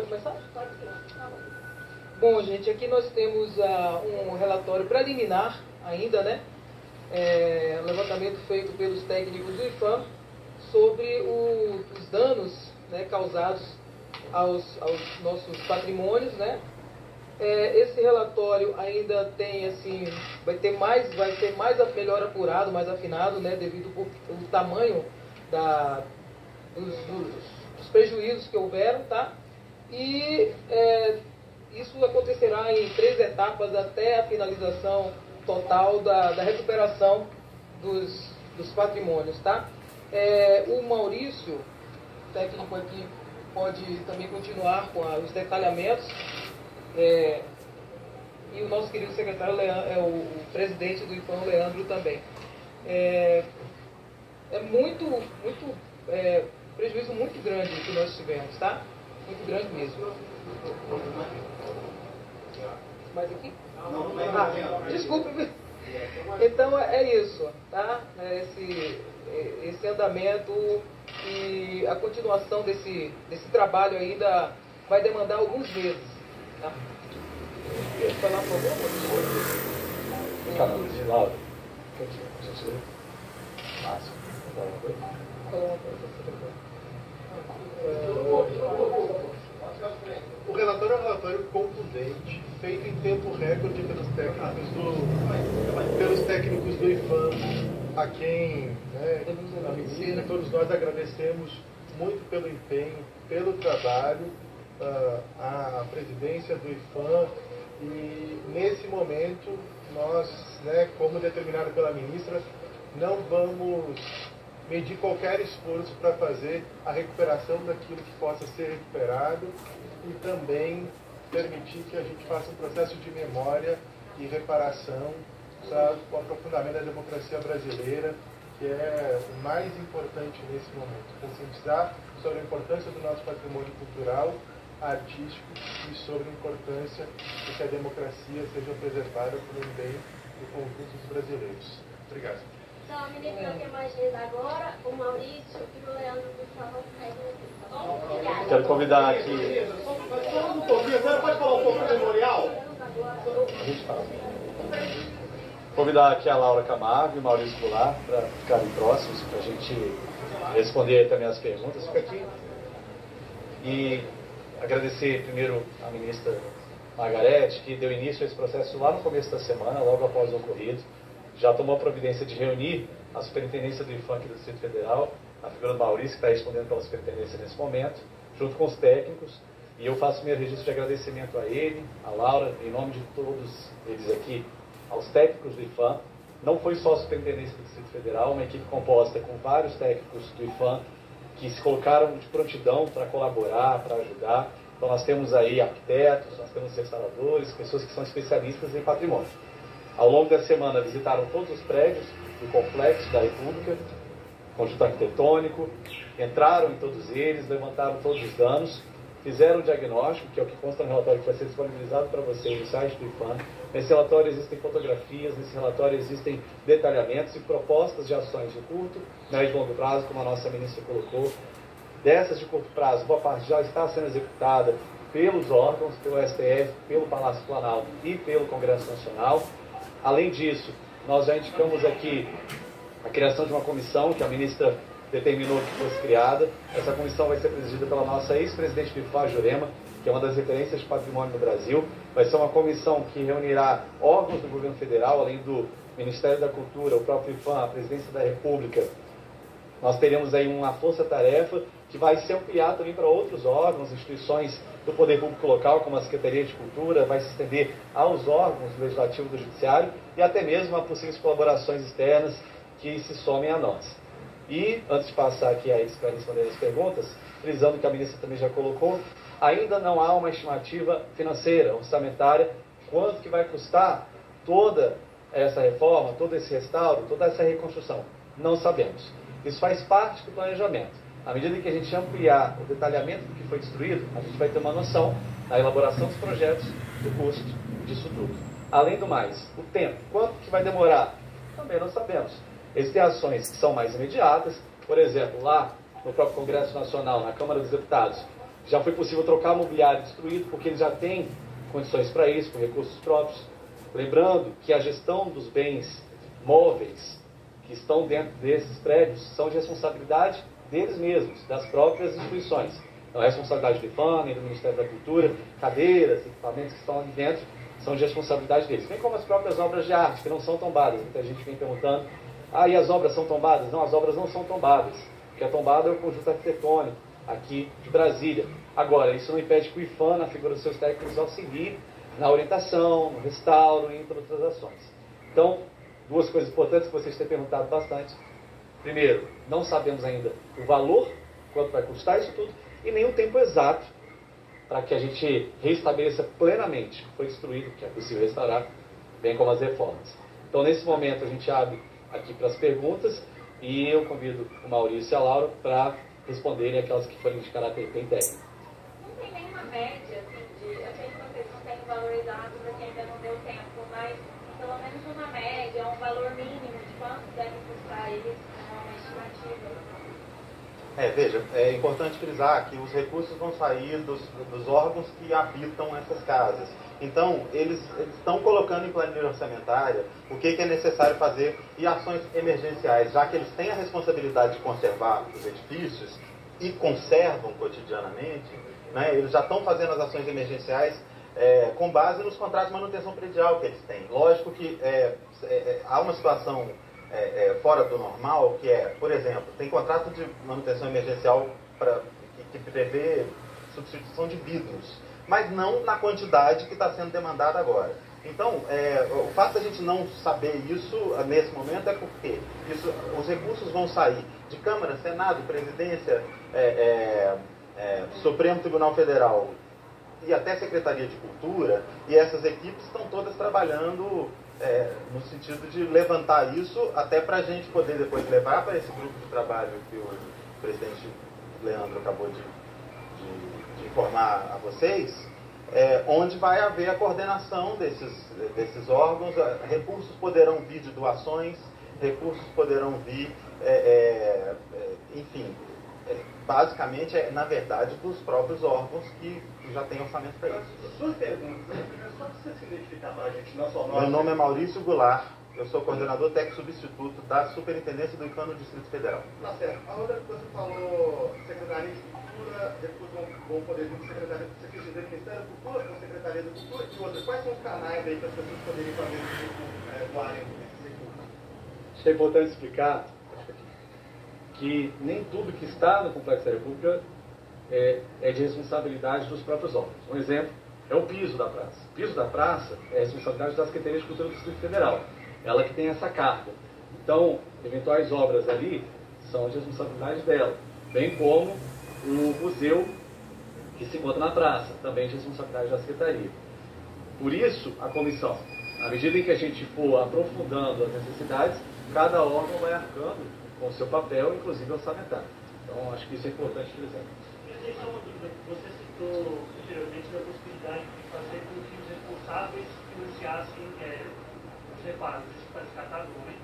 começar? Bom, gente, aqui nós temos um relatório preliminar ainda, né? Um levantamento feito pelos técnicos do IPHAN sobre os danos, né, causados aos nossos patrimônios, né? Esse relatório ainda tem, assim, vai ser mais melhor apurado, mais afinado, né, devido ao tamanho dos prejuízos que houveram, tá? E isso acontecerá em 3 etapas até a finalização total da recuperação dos patrimônios, tá? O Maurício, técnico aqui, pode também continuar com os detalhamentos. E o nosso querido secretário o presidente do IPHAN, Leandro, também. Prejuízo muito grande que nós tivemos, tá? Muito grande mesmo. Mais aqui? Desculpe. Então é isso, tá? Esse andamento e a continuação desse trabalho ainda vai demandar alguns meses, tá? Quer falar por favor? Laura. O relatório é um relatório concludente, feito em tempo recorde pelos técnicos do IPHAN, a quem, né, na medicina, todos nós agradecemos muito pelo empenho, pelo trabalho, a presidência do IPHAN, e nesse momento nós, né, como determinado pela ministra, não vamos medir qualquer esforço para fazer a recuperação daquilo que possa ser recuperado e também permitir que a gente faça um processo de memória e reparação para o aprofundamento da democracia brasileira, que é o mais importante nesse momento. Conscientizar sobre a importância do nosso patrimônio cultural, artístico e sobre a importância de que a democracia seja preservada por um bem do conjunto dos brasileiros. Obrigado. Então, a ministra não tem mais vez agora, o Maurício e o Leandro, por favor, peguem aqui, tá bom? Obrigada. Quero convidar aqui. Pode falar um pouco do memorial? A gente fala. Convidar aqui a Laura Camargo e o Maurício Goulart para ficarem próximos, para a gente responder também as perguntas. Fica aqui. E agradecer primeiro a ministra Margarete, que deu início a esse processo lá no começo da semana, logo após o ocorrido. Já tomou a providência de reunir a superintendência do IPHAN aqui do Distrito Federal, a figura do Maurício, que está respondendo pela superintendência nesse momento, junto com os técnicos. E eu faço o meu registro de agradecimento a ele, a Laura, em nome de todos eles aqui, aos técnicos do IPHAN. Não foi só a superintendência do Distrito Federal, uma equipe composta com vários técnicos do IPHAN que se colocaram de prontidão para colaborar, para ajudar. Então nós temos aí arquitetos, nós temos restauradores, pessoas que são especialistas em patrimônio. Ao longo da semana visitaram todos os prédios do Complexo da República, conjunto arquitetônico, entraram em todos eles, levantaram todos os danos, fizeram o diagnóstico, que é o que consta no relatório que vai ser disponibilizado para vocês no site do IPHAN. Nesse relatório existem fotografias, nesse relatório existem detalhamentos e propostas de ações de curto, médio e longo prazo, como a nossa ministra colocou. Dessas de curto prazo, boa parte já está sendo executada pelos órgãos, pelo STF, pelo Palácio Planalto e pelo Congresso Nacional. Além disso, nós já indicamos aqui a criação de uma comissão que a ministra determinou que fosse criada. Essa comissão vai ser presidida pela nossa ex-presidente do IPHAN, Jurema, que é uma das referências de patrimônio no Brasil. Vai ser uma comissão que reunirá órgãos do governo federal, além do Ministério da Cultura, o próprio IPHAN, a Presidência da República. Nós teremos aí uma força-tarefa que vai se ampliar também para outros órgãos, instituições do Poder Público Local, como a Secretaria de Cultura, vai se estender aos órgãos do Legislativo e do Judiciário e até mesmo a possíveis colaborações externas que se somem a nós. E, antes de passar aqui a responder as perguntas, frisando que a ministra também já colocou, ainda não há uma estimativa financeira, orçamentária, quanto que vai custar toda essa reforma, todo esse restauro, toda essa reconstrução. Não sabemos. Isso faz parte do planejamento. À medida que a gente ampliar o detalhamento do que foi destruído, a gente vai ter uma noção da elaboração dos projetos, do custo disso tudo. Além do mais, o tempo. Quanto que vai demorar? Também não sabemos. Existem ações que são mais imediatas. Por exemplo, lá no próprio Congresso Nacional, na Câmara dos Deputados, Já foi possível trocar mobiliário destruído, porque eles já têm condições para isso, com recursos próprios. Lembrando que a gestão dos bens móveis que estão dentro desses prédios são de responsabilidade deles mesmos, das próprias instituições. Então, a responsabilidade do IPHAN, do Ministério da Cultura, cadeiras, equipamentos que estão ali dentro, são de responsabilidade deles. Bem como as próprias obras de arte, que não são tombadas. Muita gente vem perguntando, e as obras são tombadas? Não, as obras não são tombadas. O que é tombado é o conjunto arquitetônico aqui de Brasília. Agora, isso não impede que o IPHAN, na figura dos seus técnicos, auxilie na orientação, no restauro e entre outras ações. Então, duas coisas importantes que vocês têm perguntado bastante. Primeiro, não sabemos ainda o valor, quanto vai custar isso tudo, e nem o tempo exato para que a gente reestabeleça plenamente o que foi destruído, que é possível restaurar, bem como as reformas. Então, nesse momento, a gente abre aqui para as perguntas e eu convido o Maurício e a Laura para responderem aquelas que forem de caráter bem técnico. Não tem nenhuma média, assim, eu sei que vocês não têm valorizado porque ainda não deu tempo, mas pelo menos uma média, um valor mínimo de quanto deve custar isso, uma estimativa. Veja, é importante frisar que os recursos vão sair dos órgãos que habitam essas casas. Então, eles estão colocando em planilha orçamentária o que é necessário fazer e ações emergenciais, já que eles têm a responsabilidade de conservar os edifícios e conservam cotidianamente, né, eles já estão fazendo as ações emergenciais com base nos contratos de manutenção predial que eles têm. Lógico que há uma situação fora do normal, que é, por exemplo, tem contrato de manutenção emergencial que prevê substituição de vidros, mas não na quantidade que está sendo demandada agora. Então, o fato da gente não saber isso nesse momento é porque os recursos vão sair de Câmara, Senado, Presidência, Supremo Tribunal Federal e até Secretaria de Cultura, e essas equipes estão todas trabalhando no sentido de levantar isso até para a gente poder depois levar para esse grupo de trabalho que o presidente Leandro acabou de informar a vocês, onde vai haver a coordenação desses órgãos. Recursos poderão vir de doações, recursos poderão vir, enfim, basicamente na verdade, dos próprios órgãos que já têm orçamento para isso. Suas perguntas, só para você se identificar para a gente, não só nós. Meu nome é Maurício Goulart, eu sou coordenador técnico substituto da Superintendência do IPHAN no Distrito Federal. Tá certo. A outra que você falou, Secretaria de Cultura, recursos vão poder vir do Secretaria, você quis dizer Ministério da Cultura, com Secretaria da Cultura e outras. Quais são os canais aí para as pessoas poderem fazer esse recurso, doarem esses recursos? Acho que é importante explicar que nem tudo que está no Complexo da República é de responsabilidade dos próprios órgãos. Um exemplo é o piso da praça. O piso da praça é responsabilidade da Secretaria de Cultura do Distrito Federal. Ela que tem essa carga. Então, eventuais obras ali são de responsabilidade dela. Bem como o museu que se encontra na praça, também de responsabilidade da Secretaria. Por isso, a comissão, à medida em que a gente for aprofundando as necessidades, cada órgão vai arcando com o seu papel, inclusive orçamentário. Então, acho que isso é importante dizer. Só uma dúvida. Você citou anteriormente a possibilidade de fazer com que os responsáveis financiassem os reparos, esse rescatador, né?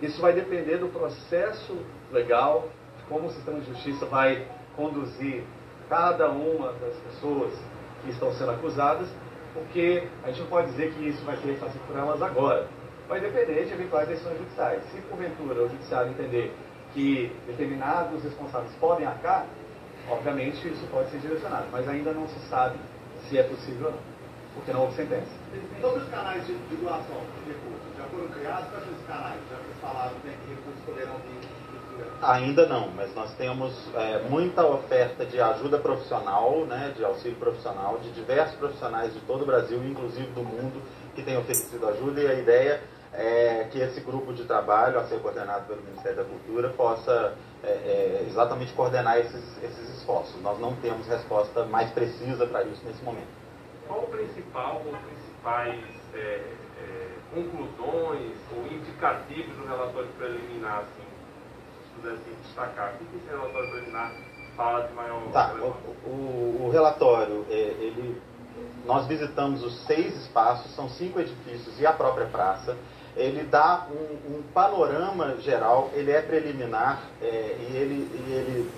Isso vai depender do processo legal, de como o sistema de justiça vai conduzir cada uma das pessoas que estão sendo acusadas, porque a gente não pode dizer que isso vai ser ressarcido por elas agora. Vai depender de eventuais decisões judiciais. Se porventura o judiciário entender que determinados responsáveis podem arcar, obviamente isso pode ser direcionado, mas ainda não se sabe se é possível ou não, porque não houve sentença. Todos os canais de doação de recursos já foram criados para esses canais? Já vocês falaram que recursos poderão vir? Ainda não, mas nós temos muita oferta de ajuda profissional, né, de auxílio profissional, de diversos profissionais de todo o Brasil, inclusive do mundo, que têm oferecido ajuda, e a ideia é que esse grupo de trabalho, a ser coordenado pelo Ministério da Cultura, possa exatamente coordenar esses esforços. Nós não temos resposta mais precisa para isso nesse momento. Qual o principal ou principais conclusões ou indicativos do relatório preliminar, assim, se pudesse destacar? O que esse relatório preliminar fala de maior... Tá, o relatório, nós visitamos os 6 espaços, são 5 edifícios e a própria praça. Ele dá um panorama geral, ele é preliminar e ele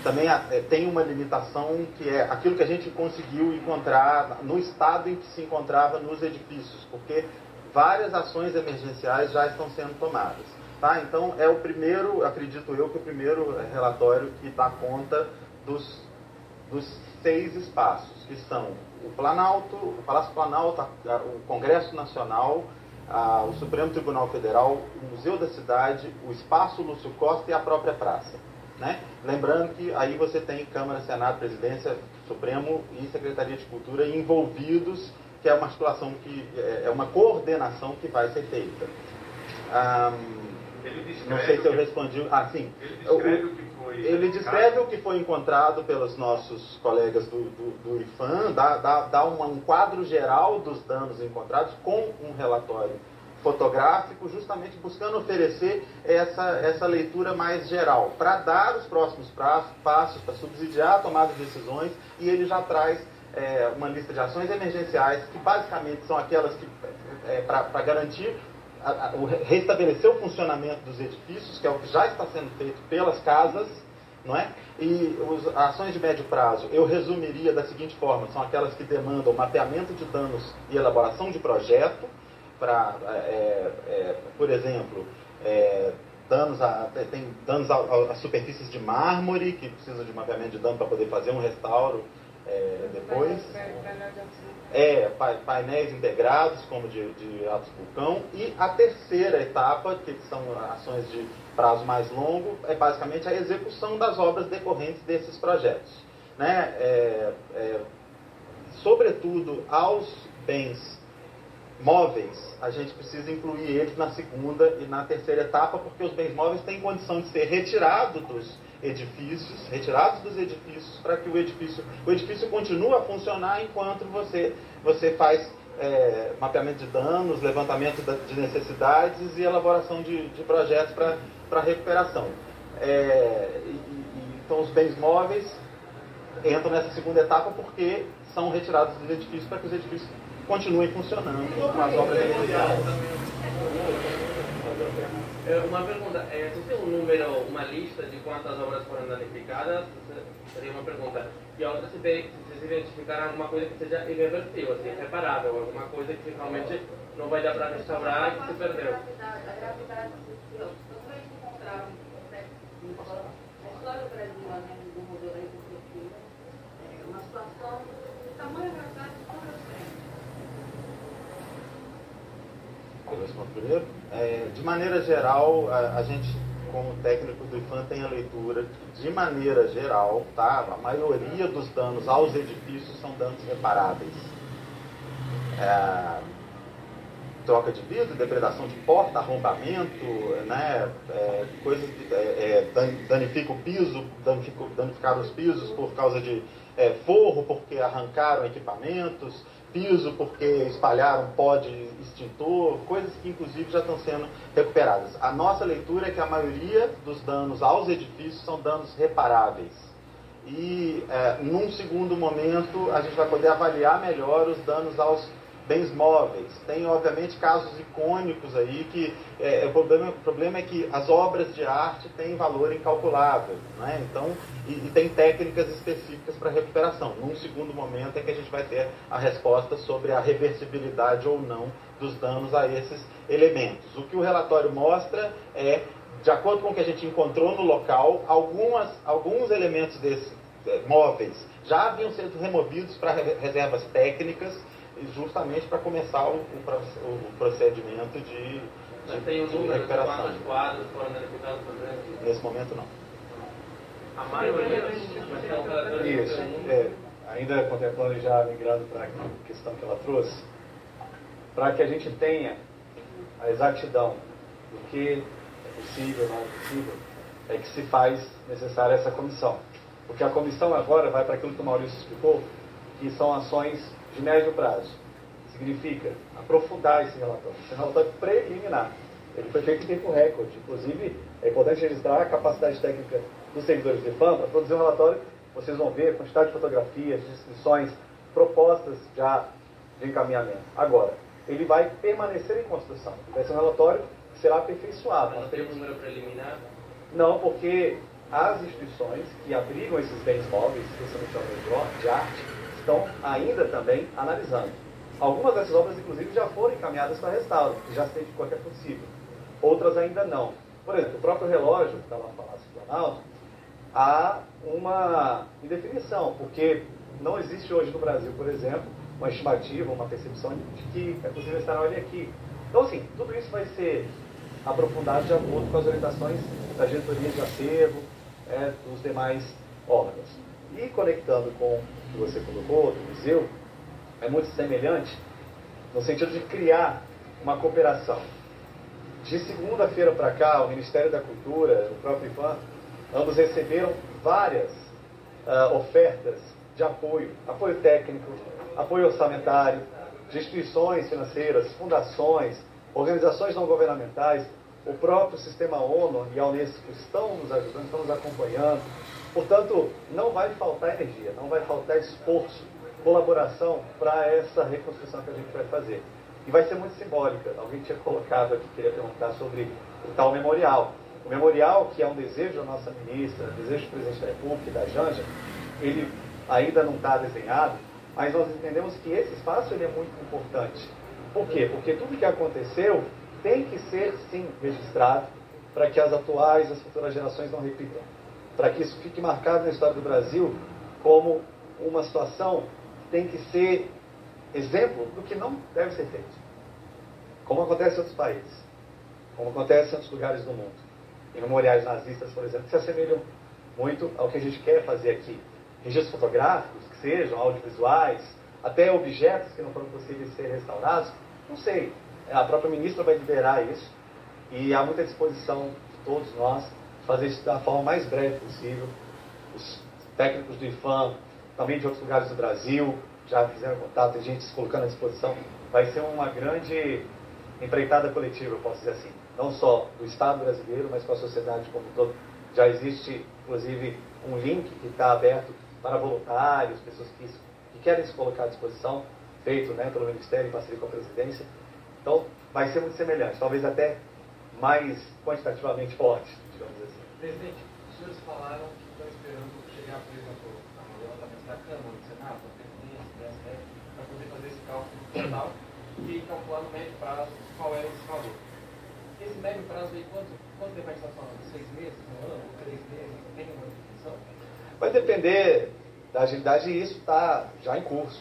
também tem uma limitação que é aquilo que a gente conseguiu encontrar no estado em que se encontrava nos edifícios, porque várias ações emergenciais já estão sendo tomadas. Tá? Então, é o primeiro, acredito eu, que o primeiro relatório que dá conta dos 6 espaços, que são o Planalto, o Palácio Planalto, o Congresso Nacional, o Supremo Tribunal Federal, o Museu da Cidade, o Espaço Lúcio Costa e a própria praça. Né? Lembrando que aí você tem Câmara, Senado, Presidência, Supremo e Secretaria de Cultura envolvidos, que é uma articulação, é uma coordenação que vai ser feita. Não sei se eu respondi. Sim. Ele descreve o que foi encontrado pelos nossos colegas do IPHAN, dá um quadro geral dos danos encontrados com um relatório fotográfico, justamente buscando oferecer essa leitura mais geral, para dar os próximos passos, para subsidiar a tomada de decisões, e ele já traz uma lista de ações emergenciais, que basicamente são aquelas que, para garantir restabelecer o funcionamento dos edifícios, que é o que já está sendo feito pelas casas, não é? E as ações de médio prazo, eu resumiria da seguinte forma: são aquelas que demandam mapeamento de danos e elaboração de projeto, para, por exemplo, tem danos às superfícies de mármore, que precisa de mapeamento de dano para poder fazer um restauro depois. Painéis integrados, como de atos vulcão. E a terceira etapa, que são ações de prazo mais longo, é basicamente a execução das obras decorrentes desses projetos. Né? Sobretudo aos bens móveis, a gente precisa incluir eles na segunda e na terceira etapa, porque os bens móveis têm condição de ser retirados dos edifícios, para que o edifício continue a funcionar enquanto você faz mapeamento de danos, levantamento de necessidades e elaboração de projetos para recuperação. Então, os bens móveis entram nessa segunda etapa porque são retirados dos edifícios para que os edifícios continuem funcionando com as obras emergenciais. Uma pergunta, você tem um número, uma lista de quantas obras foram danificadas? Seria uma pergunta. E a outra, se vocês identificaram alguma coisa que seja irreversível, assim, irreparável, alguma coisa que realmente não vai dar para restaurar e que se perdeu. A gravidade vocês encontraram a história do Brasil, né, do modelo aí do uma situação de tamanha gravidade de todas as frentes. Eu respondo primeiro. De maneira geral, a gente, como técnico do IPHAN, tem a leitura que, de maneira geral, tá, a maioria dos danos aos edifícios são danos reparáveis. Troca de vidro, depredação de porta, arrombamento, né, coisas que danificam o piso, danificaram os pisos por causa de forro, porque arrancaram equipamentos, piso porque espalharam pó de extintor, coisas que inclusive já estão sendo recuperadas. A nossa leitura é que a maioria dos danos aos edifícios são danos reparáveis. E num segundo momento a gente vai poder avaliar melhor os danos aos bens móveis. Tem obviamente casos icônicos aí que o problema é que as obras de arte têm valor incalculável, né? Então, e tem técnicas específicas para recuperação. Num segundo momento é que a gente vai ter a resposta sobre a reversibilidade ou não dos danos a esses elementos. O que o relatório mostra é, de acordo com o que a gente encontrou no local, alguns elementos desses móveis já haviam sido removidos para reservas técnicas, justamente para começar o procedimento de recuperação. Quadros foram danificados, por exemplo? Nesse momento, não. A maioria Isso. Ainda contemplando e já migrando para a questão que ela trouxe, para que a gente tenha a exatidão do que é possível, não é possível, é que se faz necessária essa comissão. Porque a comissão agora vai para aquilo que o Maurício explicou, que são ações de médio prazo. Significa aprofundar esse relatório. Esse relatório preliminar. Ele foi feito em tempo recorde. Inclusive, é importante registrar a capacidade técnica dos servidores do IPHAN para produzir um relatório. Vocês vão ver a quantidade de fotografias, de descrições, propostas já de encaminhamento. Agora, ele vai permanecer em construção. Vai ser um relatório que será aperfeiçoado. Mas não tem um número preliminar? Não, porque as instituições que abrigam esses bens móveis, especialmente obras de arte, estão ainda também analisando. Algumas dessas obras, inclusive, já foram encaminhadas para restauro, que já se identificou que é possível. Outras ainda não. Por exemplo, o próprio relógio, que está lá no Palácio do Planalto, há uma indefinição, porque não existe hoje no Brasil, por exemplo, uma estimativa, uma percepção de que é possível instalar ele aqui. Então, assim, tudo isso vai ser aprofundado de acordo com as orientações da diretoria de acervo, dos demais órgãos. E conectando com o que você colocou, do museu, é muito semelhante no sentido de criar uma cooperação. De segunda-feira para cá, o Ministério da Cultura, o próprio IFAM, ambos receberam várias ofertas de apoio técnico, apoio orçamentário, de instituições financeiras, fundações, organizações não governamentais, o próprio Sistema ONU e a Unesco estão nos ajudando, estão nos acompanhando. Portanto, não vai faltar energia, não vai faltar esforço, colaboração para essa reconstrução que a gente vai fazer. E vai ser muito simbólica. Alguém tinha colocado aqui, queria perguntar sobre o tal memorial. O memorial, que é um desejo da nossa ministra, desejo do presidente da República e da Janja, ele ainda não está desenhado, mas nós entendemos que esse espaço ele é muito importante. Por quê? Porque tudo que aconteceu tem que ser, sim, registrado para que as atuais e as futuras gerações não repitam. Para que isso fique marcado na história do Brasil como uma situação que tem que ser exemplo do que não deve ser feito. Como acontece em outros países, como acontece em outros lugares do mundo. Em memoriais nazistas, por exemplo, que se assemelham muito ao que a gente quer fazer aqui. Registros fotográficos, que sejam audiovisuais, até objetos que não foram possíveis ser restaurados, não sei. A própria ministra vai liderar isso e há muita disposição de todos nós fazer isso da forma mais breve possível. Os técnicos do IFAM, também de outros lugares do Brasil, já fizeram contato, tem gente se colocando à disposição. Vai ser uma grande empreitada coletiva, eu posso dizer assim. Não só do Estado brasileiro, mas com a sociedade como um todo. Já existe, inclusive, um link que está aberto para voluntários, pessoas que querem se colocar à disposição, feito pelo Ministério em parceria com a Presidência. Então, vai ser muito semelhante, talvez até mais quantitativamente forte, digamos assim. Presidente, os senhores falaram que estão esperando chegar, por exemplo, no levantamento da Câmara, do Senado, da Presidência, da STF, para poder fazer esse cálculo total e calcular no médio prazo qual é esse valor. Esse médio prazo aí, quanto tempo a gente está falando? 6 meses, um ano, 3 meses? Tem uma definição? Vai depender da agilidade e isso está já em curso.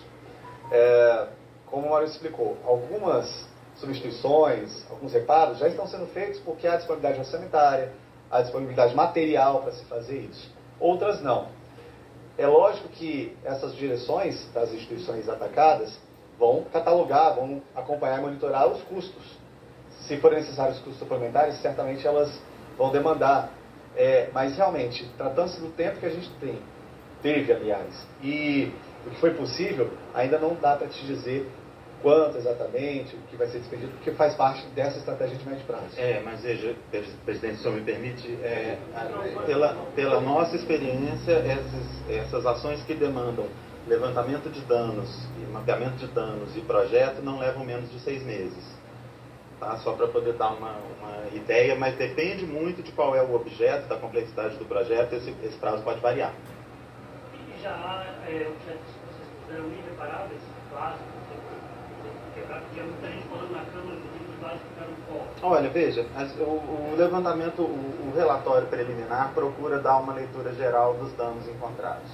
Como o Maurício explicou, algumas substituições, alguns reparos já estão sendo feitos porque há disponibilidade orçamentária, há disponibilidade material para se fazer isso. Outras não. É lógico que essas direções das instituições atacadas vão catalogar, vão acompanhar e monitorar os custos. Se forem necessários custos suplementares, certamente elas vão demandar. Mas realmente, tratando-se do tempo que a gente teve, aliás, e o que foi possível, ainda não dá para te dizer quanto exatamente, o que vai ser despedido, porque faz parte dessa estratégia de médio prazo. Mas veja, presidente, se o senhor me permite, pela nossa experiência, essas ações que demandam levantamento de danos, e mapeamento de danos e projeto não levam menos de 6 meses. Tá? Só para poder dar uma ideia, mas depende muito de qual é o objeto, da complexidade do projeto, esse prazo pode variar. E já há objetos que vocês consideram irreparáveis, clássicos, que é muita gente falando na Câmara do livro básico que ficaram fora. Olha, veja, o levantamento, o relatório preliminar procura dar uma leitura geral dos danos encontrados.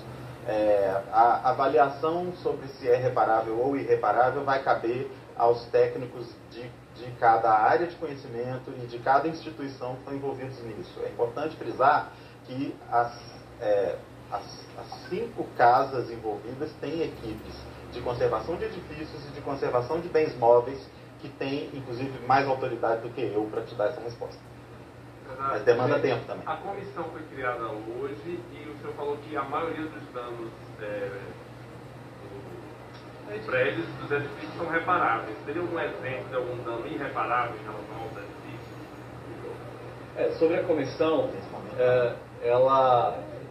A avaliação sobre se é reparável ou irreparável vai caber aos técnicos de cada área de conhecimento e de cada instituição que estão envolvidos nisso. É importante frisar que as 5 casas envolvidas têm equipes de conservação de edifícios e de conservação de bens móveis que têm, inclusive, mais autoridade do que eu para te dar essa resposta. Mas demanda tempo também. A comissão foi criada hoje e o senhor falou que a maioria dos danos dos prédios dos edifícios são reparáveis. Seria um exemplo de algum dano irreparável em relação aos edifícios? Sobre a comissão,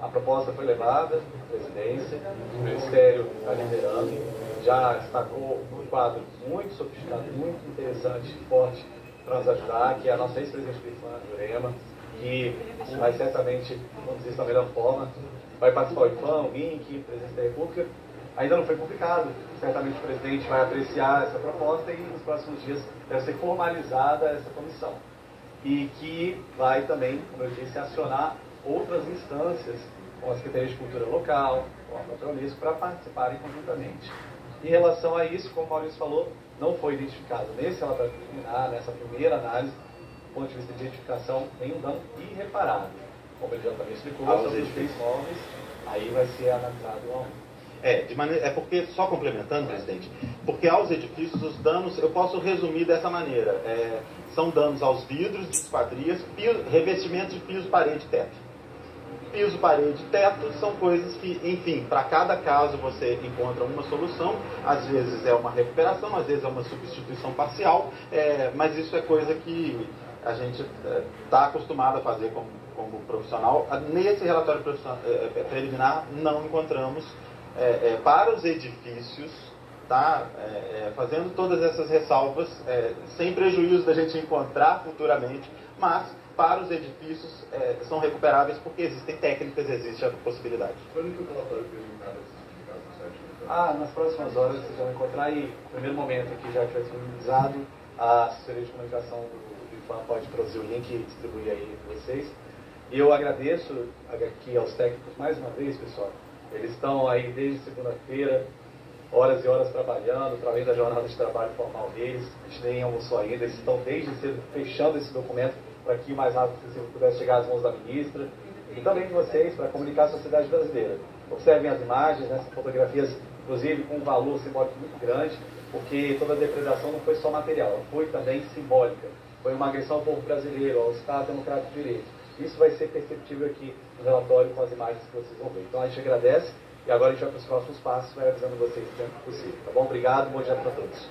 a proposta foi levada à presidência, o Ministério está liderando, já destacou um quadro muito sofisticado, muito interessante, forte, para nos ajudar, que é a nossa ex-presidente do IFAM, Jurema, que vai certamente conduzir isso da melhor forma. Vai participar o IFAM, o INC, o Presidente da República. Ainda não foi publicado. Certamente o presidente vai apreciar essa proposta e nos próximos dias deve ser formalizada essa comissão. E que vai também, como eu disse, acionar outras instâncias, como a Secretaria de Cultura Local, como a própria Unesco, para participarem conjuntamente. Em relação a isso, como o Maurício falou, não foi identificado nesse relatório preliminar, nessa primeira análise, do ponto de vista de identificação, nenhum dano irreparável. Como ele já também explicou, sobre os bens móveis, aí vai ser analisado um a um. É porque, só complementando, presidente, porque aos edifícios os danos, eu posso resumir dessa maneira, são danos aos vidros de esquadrias, revestimento de piso, parede e teto. Piso, parede e teto são coisas que, enfim, para cada caso você encontra uma solução, às vezes é uma recuperação, às vezes é uma substituição parcial, mas isso é coisa que a gente está acostumado a fazer como profissional. Nesse relatório preliminar não encontramos para os edifícios, tá? Fazendo todas essas ressalvas, sem prejuízo da gente encontrar futuramente, mas para os edifícios são recuperáveis porque existem técnicas, existe a possibilidade. Quando que o relatório preliminar vai ser publicado no site? Nas próximas horas vocês vão encontrar, e no primeiro momento aqui já que foi disponibilizado, a assessoria de comunicação do IFAM pode produzir o link e distribuir aí para vocês. E eu agradeço aqui aos técnicos mais uma vez, pessoal. Eles estão aí desde segunda-feira, horas e horas trabalhando, através da jornada de trabalho formal deles. A gente nem almoçou ainda, eles estão desde cedo fechando esse documento para que o mais rápido possível pudesse chegar às mãos da ministra. E também de vocês, para comunicar a sociedade brasileira. Observem as imagens, né, são fotografias, inclusive, com um valor simbólico muito grande, porque toda a depredação não foi só material, foi também simbólica. Foi uma agressão ao povo brasileiro, ao Estado Democrático de Direito. Isso vai ser perceptível aqui no relatório com as imagens que vocês vão ver. Então a gente agradece e agora a gente vai para os próximos passos, vai avisando vocês sempre que possível. Tá bom? Obrigado, bom dia para todos.